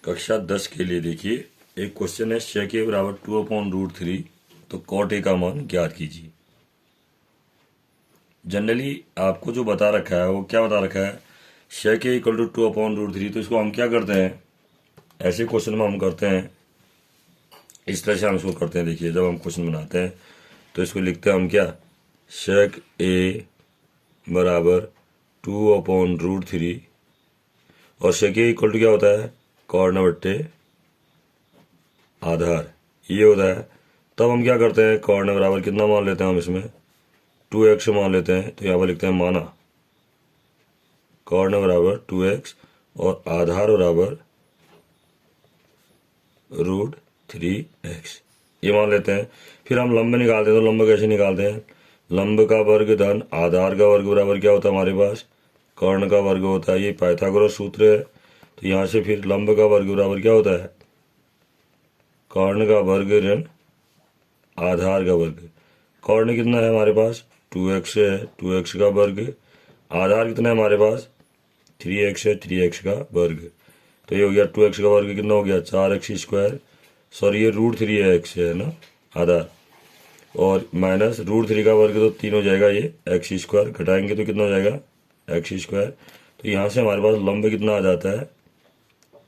कक्षा 10 के लिए देखिए, एक क्वेश्चन है शेक ए बराबर 2/√3, तो कॉट ए का मान ज्ञात कीजिए। जनरली आपको जो बता रखा है वो क्या बता रखा है, शेक ए इक्वल टू 2/√3। तो इसको हम क्या करते हैं, ऐसे क्वेश्चन में हम करते हैं इस तरह से हम इसको करते हैं। देखिए, जब हम क्वेश्चन बनाते हैं तो इसको लिखते हैं हम क्या, शेक ए बराबर 2/√3 और शेक ए इक्वल टू क्या होता है, कॉर्न बट्टे आधार, ये होता है। तब हम क्या करते हैं, कॉर्न बराबर कितना मान लेते हैं, हम इसमें 2x मान लेते हैं। तो यहाँ पर लिखते हैं माना कॉर्न बराबर 2x और आधार बराबर √3x, ये मान लेते हैं। फिर हम लंब निकालते हैं, तो लंब कैसे निकालते हैं, लंब का वर्ग धन आधार का वर्ग बराबर क्या होता है हमारे पास, कर्ण का वर्ग होता है। ये पाइथागोरस सूत्र है। तो यहाँ से फिर लंब का वर्ग बराबर क्या होता है, कर्ण का वर्ग ऋण आधार का वर्ग। कर्ण कितना है हमारे पास, 2x है, 2x का वर्ग। आधार कितना है हमारे पास, 3x है, 3x का वर्ग। तो ये हो गया 2x का वर्ग कितना हो गया, 4x²। सॉरी, ये √3x है ना आधार, और माइनस √3 का वर्ग तो 3 हो जाएगा। ये x², घटाएंगे तो कितना हो जाएगा, x²। तो यहाँ से हमारे पास लंब कितना आ जाता है,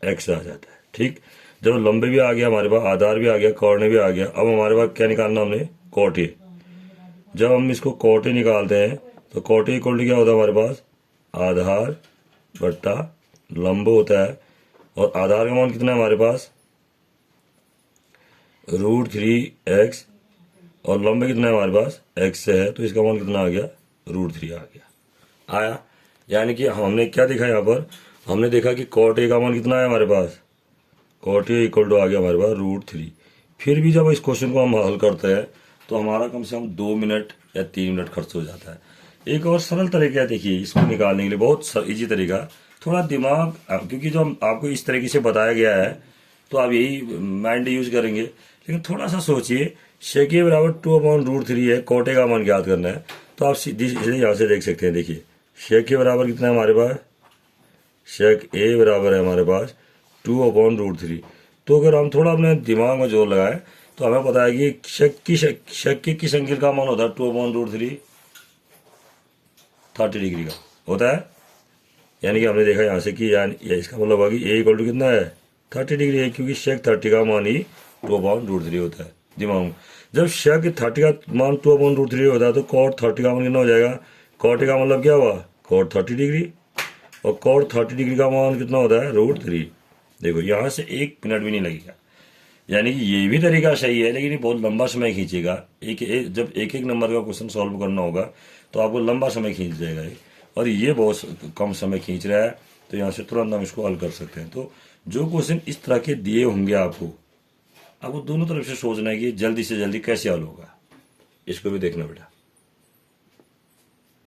x आ जाता है। ठीक, जब लंब भी आ गया हमारे पास, आधार भी आ गया, कॉर्न भी आ गया, अब हमारे पास क्या निकालना हमने, कॉट ए। जब हम इसको कॉट ए निकालते हैं तो कॉट ए इक्वल टू क्या होता है हमारे पास, आधार बट्टा लंब होता है। और आधार का मान कितना है हमारे पास, √3x, और लंब कितना है हमारे पास, x से है, तो इसका मान कितना आ गया, √3 आ गया। आया, यानी कि हमने क्या देखा यहाँ पर, हमने देखा कि कॉट ए का मान कितना है हमारे पास, कॉट ए इक्वल टू आ गया हमारे पास √3। फिर भी जब इस क्वेश्चन को हम हल करते हैं तो हमारा कम से कम 2 मिनट या 3 मिनट खर्च हो जाता है। एक और सरल तरीका है, देखिए इसको निकालने के लिए बहुत इजी तरीका, थोड़ा दिमाग, क्योंकि जो आपको इस तरीके से बताया गया है तो आप यही माइंड यूज करेंगे। लेकिन थोड़ा सा सोचिए, शेक ए बराबर 2/√3 है, कॉट ए का मान ज्ञात करना है। तो आप सीधे यहाँ से देख सकते हैं। देखिए, शेक ए बराबर कितना है हमारे पास, शेक ए बराबर है हमारे पास 2/√3। तो अगर हम थोड़ा अपने दिमाग में जोर लगाएं तो हमें पता है कि शेक की संख्या का मान होता है 2/√3, 30 डिग्री का होता है। यानी कि हमने देखा यहाँ से कि यानी इसका मतलब होगा कि ए इक्वल टू कितना है, 30 डिग्री है, क्योंकि शेक 30 का मान ही 2/√3 होता है। दिमाग में जब शेक 30 का मान 2/√3 होता है तो कॉट 30 का मान कितना हो जाएगा, कॉट का मतलब क्या हुआ, कॉट 30 डिग्री, और कॉट 30 डिग्री का मान कितना होता है, √3। देखो, यहाँ से 1 मिनट भी नहीं लगेगा। यानी कि ये भी तरीका सही है, लेकिन ये बहुत लंबा समय खींचेगा। जब एक एक नंबर का क्वेश्चन सॉल्व करना होगा तो आपको लंबा समय खींच जाएगा ये, और ये बहुत कम समय खींच रहा है। तो यहाँ से तुरंत हम इसको हल कर सकते हैं। तो जो क्वेश्चन इस तरह के दिए होंगे आपको दोनों तरफ से सोचना है कि जल्दी से जल्दी कैसे हल होगा, इसको भी देखना बेटा।